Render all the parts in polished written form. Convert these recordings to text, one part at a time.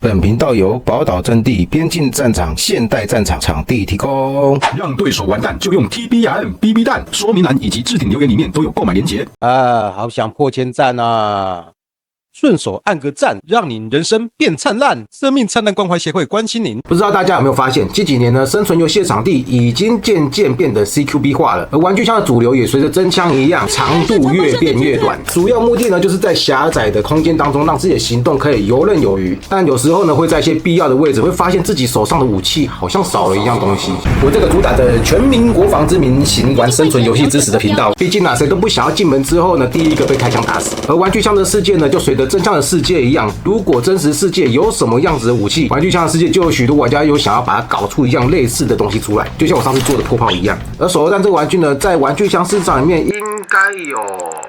本频道由宝岛阵地边境战场现代战场场地提供。让对手完蛋就用 TBRM BB 弹，说明栏以及置顶留言里面都有购买连结。好想破千赞啊！顺手按个赞，让你人生变灿烂。生命灿烂关怀协会关心您。不知道大家有没有发现，近几年呢，生存游戏的场地已经渐渐变得 CQB 化了，而玩具枪的主流也随着真枪一样，长度越变越短。主要目的呢，就是在狭窄的空间当中，让自己的行动可以游刃有余。但有时候呢，会在一些必要的位置，会发现自己手上的武器好像少了一样东西。我这个主打着全民国防之名行玩生存游戏知识的频道，毕竟谁都不想要进门之后呢，第一个被开枪打死。而玩具枪的世界呢，就随着真枪的世界一样，如果真实世界有什么样子的武器，玩具枪的世界就有许多玩家有想要把它搞出一样类似的东西出来，就像我上次做的破炮一样。而手榴弹这个玩具呢，在玩具枪市场里面应该有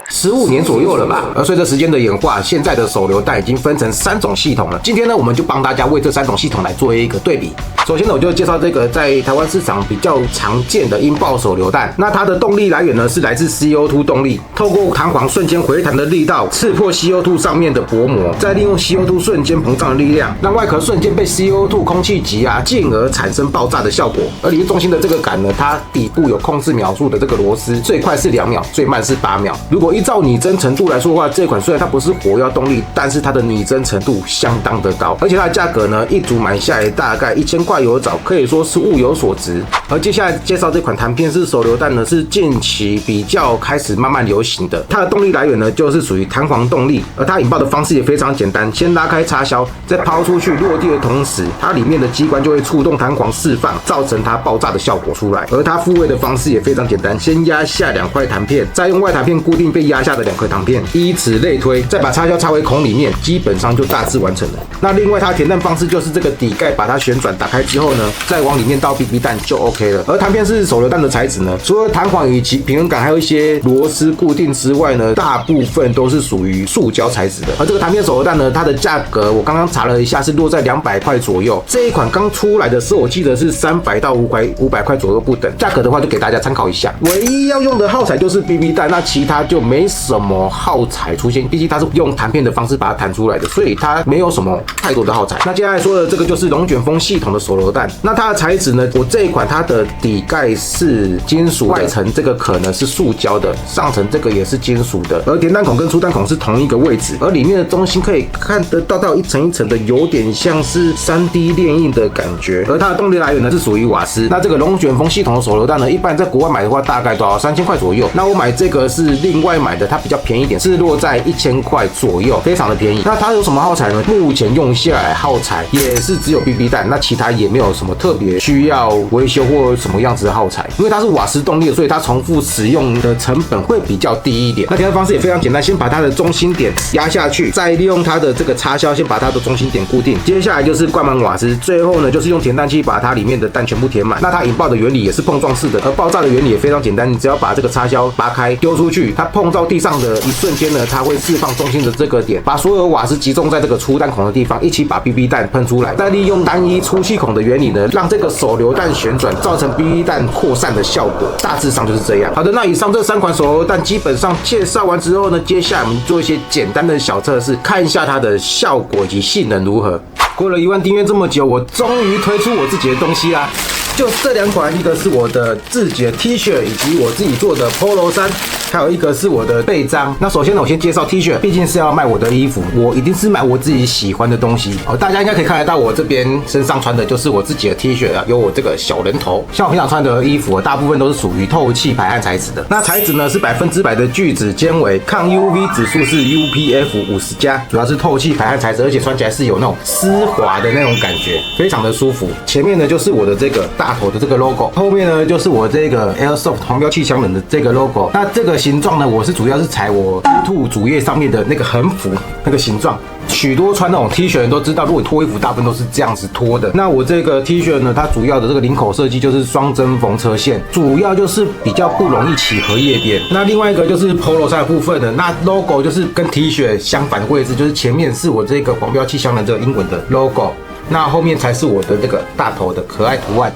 15年左右了吧。而随着时间的演化，现在的手榴弹已经分成3种系统了。今天呢，我们就帮大家为这3种系统来做一个对比。首先呢，我就介绍这个在台湾市场比较常见的音爆手榴弹。那它的动力来源呢，是来自 CO2 动力，透过弹簧瞬间回弹的力道，刺破 CO2 上面的薄膜，再利用 CO2 瞬间膨胀的力量，让外壳瞬间被 CO2 空气挤压，进而产生爆炸的效果。而里面中心的这个杆呢，它底部有控制秒数的这个螺丝，最快是2秒，最慢是8秒。如果依照拟真程度来说的话，这款虽然它不是火药动力，但是它的拟真程度相当的高，而且它的价格呢，一组买下来大概1000块有找，可以说是物有所值。而接下来介绍这款弹片式手榴弹呢，是近期比较开始慢慢流行的。它的动力来源呢，就是属于弹簧动力，而它引爆的方式也非常简单，先拉开插销，在抛出去落地的同时，它里面的机关就会触动弹簧释放，造成它爆炸的效果出来。而它复位的方式也非常简单，先压下2块弹片，再用外弹片固定被压下的2块弹片，依此类推，再把插销插回孔里面，基本上就大致完成了。那另外它的填弹方式就是这个底盖把它旋转打开之后呢，再往里面倒 BB 弹就 OK 了。而弹片式手榴弹的材质呢，除了弹簧以及平衡杆还有一些螺丝固定之外呢，大部分都是属于塑胶材质的。而这个弹片手榴弹呢，它的价格我刚刚查了一下，是落在200块左右。这一款刚出来的时候，我记得是300到500块左右不等。价格的话，就给大家参考一下。唯一要用的耗材就是 BB 弹，那其他就没什么耗材出现，毕竟它是用弹片的方式把它弹出来的，所以它没有什么太多的耗材。那接下来说的这个就是龙卷风系统的手榴弹。那它的材质呢，我这一款它的底盖是金属，外层这个壳呢是塑胶的，上层这个也是金属的，而填弹孔跟出弹孔是同一个位置，而里面的中心可以看得到它有一层一层的，有点像是3D 列印的感觉。而它的动力来源呢是属于瓦斯。那这个龙卷风系统的手榴弹呢，一般在国外买的话大概都要3000块左右。那我买这个是另外买的，它比较便宜一点，是落在1000块左右，非常的便宜。那它有什么耗材呢？目前用下来耗材也是只有 BB 弹，那其他也没有什么特别需要维修或什么样子的耗材，因为它是瓦斯动力的，所以它重复使用的成本会比较低一点。那填弹方式也非常简单，先把它的中心点压下去，再利用它的这个插销先把它的中心点固定，接下来就是灌满瓦斯，最后呢就是用填弹器把它里面的弹全部填满。那它引爆的原理也是碰撞式的，而爆炸的原理也非常简单，你只要把这个插销拔开丢出去，它碰到地上的一瞬间呢，它会释放中心的这个点，把所有瓦斯集中在这个出弹孔的地方，一起把 BB 弹喷出来，再利用单一出气孔的原理呢，让这个手榴弹旋转，造成 BB 弹扩散的效果。大致上就是这样。好的，那以上这3款手榴弹基本上介绍完之后呢，接下来我们做一些简单的小测试，看一下它的效果以及性能如何。过了1万订阅这么久，我终于推出我自己的东西啦！就这2款，一个是我的自己的 T 恤，以及我自己做的 Polo 衫，还有一个是我的背章。那首先呢，我先介绍 T 恤，毕竟是要卖我的衣服，我一定是买我自己喜欢的东西。大家应该可以看得到，我这边身上穿的就是我自己的 T 恤啊，有我这个小人头。像我平常穿的衣服，大部分都是属于透气排汗材质的。那材质呢是100%的聚酯纤维，抗 UV 指数是 UPF50+，主要是透气排汗材质，而且穿起来是有那种丝滑的那种感觉，非常的舒服。前面呢就是我的这个大头的这个 logo， 后面呢就是我这个 Airsoft 黄标气枪人的这个 logo。那这个形状呢，我是主要是采我 YouTube 主页上面的那个横幅那个形状。许多穿那种 T 恤的人都知道，如果脱衣服大部分都是这样子脱的。那我这个 T 恤呢，它主要的这个领口设计就是双针缝车线，主要就是比较不容易起荷叶边。那另外一个就是 Polo 衫的部分的，那 logo 就是跟 T 恤相反的位置，就是前面是我这个黄标气枪人这个英文的 logo， 那后面才是我的这个大头的可爱图案。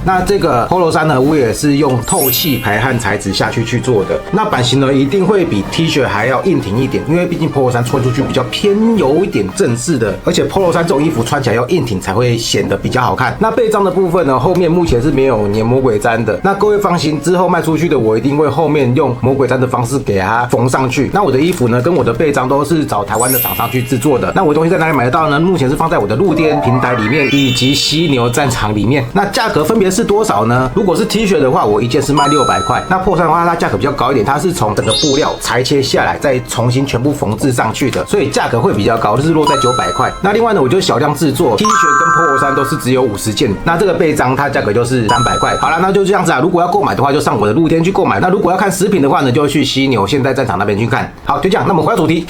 那这个 Polo 衫呢，我也是用透气排汗材质下去做的。那版型呢，一定会比 T 恤还要硬挺一点，因为毕竟 Polo 衫穿出去比较偏有一点正式的，而且 Polo 衫这种衣服穿起来要硬挺才会显得比较好看。那背章的部分呢，后面目前是没有粘魔鬼毡的。那各位放心，之后卖出去的我一定会后面用魔鬼毡的方式给它缝上去。那我的衣服呢，跟我的背章都是找台湾的厂商去制作的。那我的东西在哪里买得到呢？目前是放在我的露天平台里面以及犀牛战场里面。那价格分别是多少呢？如果是 T 恤的话，我一件是卖600块。那破衫的话，它价格比较高一点，它是从整个布料裁切下来，再重新全部缝制上去的，所以价格会比较高，就是落在900块。那另外呢，我就小量制作 T 恤跟 Polo 衫都是只有50件。那这个背章它价格就是300块。好了，那就这样子啊。如果要购买的话，就上我的露天去购买。那如果要看食品的话呢，就去犀牛现代战场那边去看。好，就这样。那我们回到主题。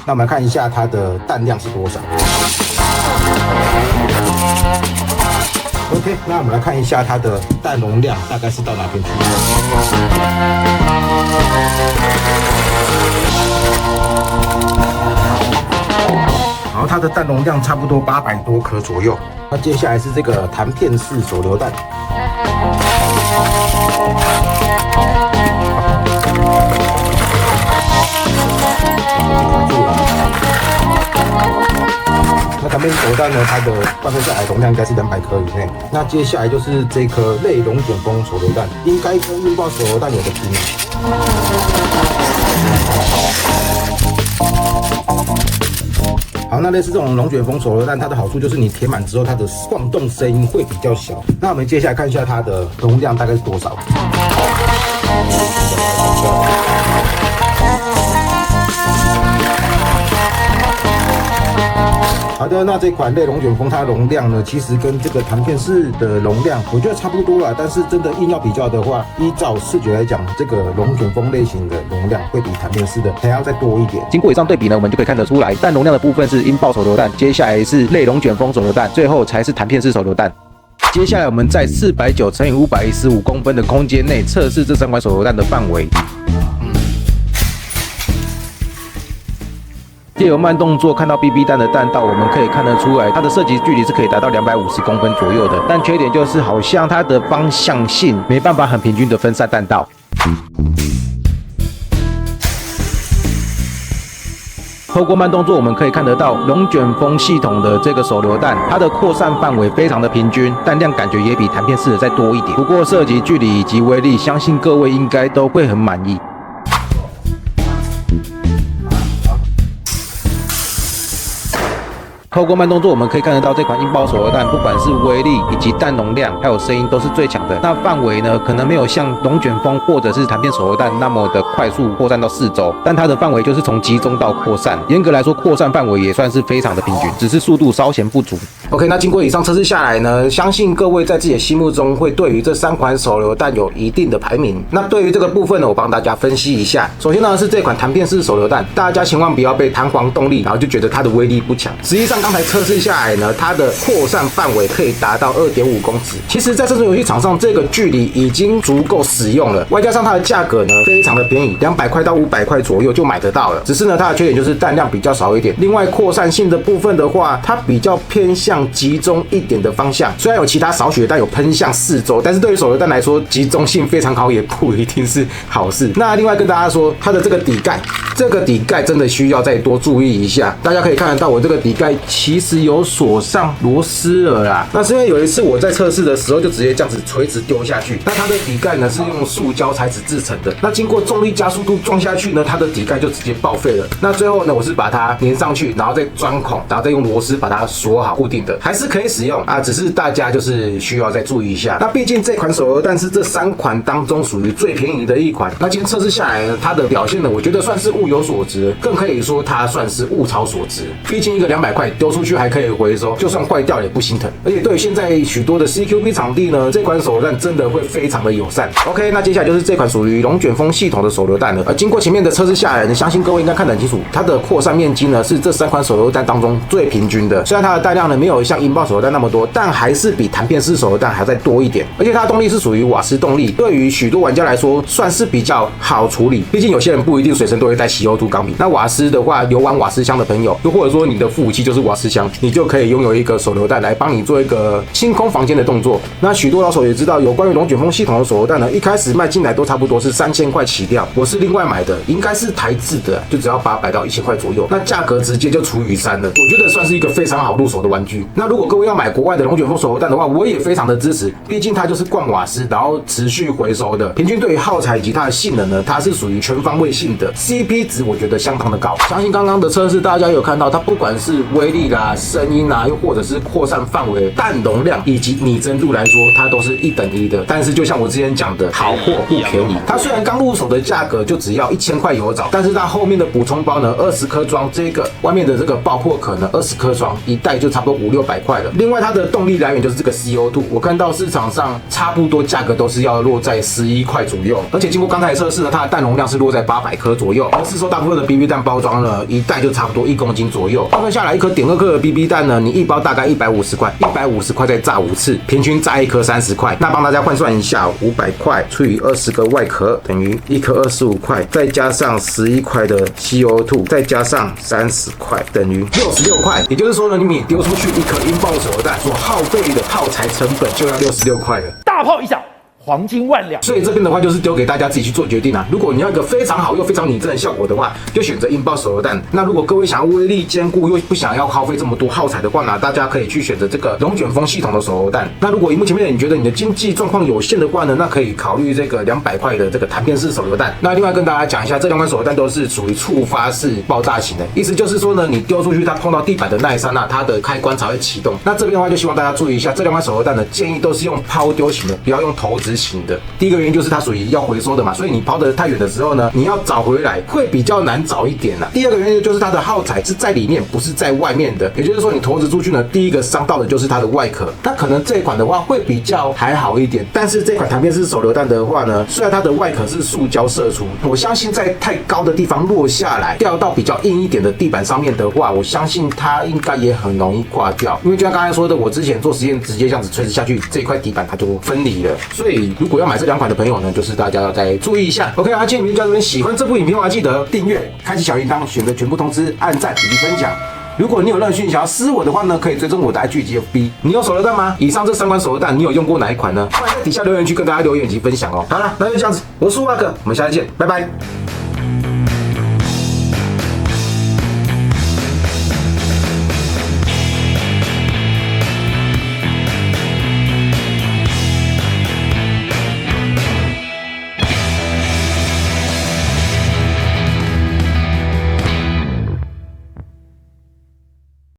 那我们来看一下它的弹量是多少。OK， 那我们来看一下它的弹容量大概是到哪边去。然后它的弹容量差不多800多颗左右。那接下来是这个弹片式手榴弹。那弹片手榴弹呢，它的发射下来容量应该是200颗以内。那接下来就是这颗类龙卷风手榴弹，应该跟运爆手榴弹有的拼。好，那类似这种龙卷风手榴弹，它的好处就是你填满之后，它的晃动声音会比较小。那我们接下来看一下它的容量大概是多少。好的，那这款类龙卷风它的容量呢，其实跟这个弹片式的容量，我觉得差不多了。但是真的硬要比较的话，依照视觉来讲，这个龙卷风类型的容量会比弹片式的还要再多一点。经过以上对比呢，我们就可以看得出来，弹容量的部分是音爆手榴弹，接下来是类龙卷风手榴弹，最后才是弹片式手榴弹。接下来我们在490乘以515公分的空间内测试这3款手榴弹的范围。借由慢动作看到 BB 弹的弹道，我们可以看得出来，它的射击距离是可以达到250公分左右的。但缺点就是好像它的方向性没办法很平均的分散弹道。透过慢动作，我们可以看得到龙卷风系统的这个手榴弹，它的扩散范围非常的平均，弹量感觉也比弹片式的再多一点。不过射击距离以及威力，相信各位应该都会很满意。透过慢动作，我们可以看得到这款音爆手榴弹，不管是威力以及弹容量，还有声音都是最强的。那范围呢，可能没有像龙卷风或者是弹片手榴弹那么的快速扩散到四周，但它的范围就是从集中到扩散。严格来说，扩散范围也算是非常的平均，只是速度稍显不足。OK， 那经过以上测试下来呢，相信各位在自己的心目中会对于这3款手榴弹有一定的排名。那对于这个部分呢，我帮大家分析一下。首先呢是这款弹片式手榴弹，大家千万不要被弹簧动力，然后就觉得它的威力不强。实际上刚才测试下来呢，它的扩散范围可以达到2.5公尺。其实，在生存游戏场上，这个距离已经足够使用了。外加上它的价格呢，非常的便宜，200块到500块左右就买得到了。只是呢，它的缺点就是弹量比较少一点。另外，扩散性的部分的话，它比较偏向集中一点的方向。虽然有其他少许的弹有喷向四周，但是对于手榴弹来说，集中性非常好，也不一定是好事。那另外跟大家说，它的这个底盖，真的需要再多注意一下。大家可以看得到，我这个底盖其实有锁上螺丝了啦。那是因为有一次我在测试的时候，就直接这样子垂直丢下去。那它的底盖呢是用塑胶材质制成的。那经过重力加速度撞下去呢，它的底盖就直接报废了。那最后呢，我是把它粘上去，然后再钻孔，然后再用螺丝把它锁好固定的，还是可以使用啊。只是大家就是需要再注意一下。那毕竟这款手榴弹是这3款当中属于最便宜的一款。那今天测试下来呢，它的表现呢，我觉得算是物有所值，更可以说它算是物超所值。毕竟一个200块丢出去还可以回收，就算坏掉也不心疼。而且对于现在许多的 CQB 场地呢，这款手榴弹真的会非常的友善。OK， 那接下来就是这款属于龙卷风系统的手榴弹了。经过前面的测试下来呢，相信各位应该看得很清楚，它的扩散面积呢是这3款手榴弹当中最平均的。虽然它的弹量呢没有有像音爆手榴弹那么多，但还是比弹片式手榴弹还再多一点。而且它的动力是属于瓦斯动力，对于许多玩家来说算是比较好处理。毕竟有些人不一定随身都会带CO2钢笔，那瓦斯的话，有玩瓦斯枪的朋友，又或者说你的副武器就是瓦斯枪，你就可以拥有一个手榴弹来帮你做一个清空房间的动作。那许多老手也知道，有关于龙卷风系统的手榴弹呢，一开始卖进来都差不多是3000块起跳，我是另外买的，应该是台制的，就只要800到1000块左右，那价格直接就除以3了。我觉得算是一个非常好入手的玩具。那如果各位要买国外的龙卷风手榴弹的话，我也非常的支持，毕竟它就是灌瓦斯，然后持续回收的，平均对于耗材以及它的性能呢，它是属于全方位性的 ，CP 值我觉得相当的高。相信刚刚的测试大家有看到，它不管是威力啦、声音啦，又或者是扩散范围、弹容量以及拟真度来说，它都是1等1的。但是就像我之前讲的，好货不便宜。它虽然刚入手的价格就只要1000块有找，但是它后面的补充包呢，20颗装这个外面的这个爆破壳呢，20颗装一袋就差不多500-600块了。另外它的动力来源就是这个 CO2， 我看到市场上差不多价格都是要落在11块左右，而且经过刚才的测试呢，它的弹容量是落在800颗左右，而市售大部分的 BB 弹包装呢，一袋就差不多1公斤左右，换算下来一颗0.2克的 BB 弹呢，你一包大概150块，150块再炸5次，平均炸一颗30块。那帮大家换算一下，500块除以20个外壳等于一颗25块，再加上11块的 CO2， 再加上30块等于66块。也就是说呢，你每丢出去一颗音爆手榴弹所耗费的耗材成本就要66块了。大炮一响，黄金万两。所以这边的话就是丢给大家自己去做决定啊。如果你要一个非常好又非常拟真的效果的话，就选择音爆手榴弹。那如果各位想要威力兼顾又不想要耗费这么多耗材的话呢，大家可以去选择这个龙卷风系统的手榴弹。那如果荧幕前面你觉得你的经济状况有限的话呢，那可以考虑这个200块的这个弹片式手榴弹。那另外跟大家讲一下，这2款手榴弹都是属于触发式爆炸型的，意思就是说呢，你丢出去它碰到地板的那一刹那，它的开关才会启动。那这边的话就希望大家注意一下，这2款手榴弹呢，建议都是用抛丢型的，不要用投掷型的。第一个原因就是它属于要回收的嘛，所以你抛得太远的时候呢，你要找回来会比较难找一点啦。第二个原因就是它的耗材是在里面，不是在外面的，也就是说你投掷出去呢，第一个伤到的就是它的外壳。那可能这一款的话会比较还好一点，但是这款弹片式手榴弹的话呢，虽然它的外壳是塑胶射出，我相信在太高的地方落下来，掉到比较硬一点的地板上面的话，我相信它应该也很容易挂掉。因为就像刚才说的，我之前做实验直接这样子垂直下去，这一块底板它就分离了。所以如果要买这2款的朋友呢，就是大家要再注意一下。OK， 今天影片就到这边，喜欢这部影片的话，记得订阅、开启小铃铛、选择全部通知、按赞以及分享。如果你有任何讯息想要私我的话呢，可以追踪我的 IG 以及 FB。你有手榴弹吗？以上这3款手榴弹，你有用过哪一款呢？欢迎在底下留言区跟大家留言以及分享哦。好了，那就这样子，我是苏瓦克，我们下次见，拜拜。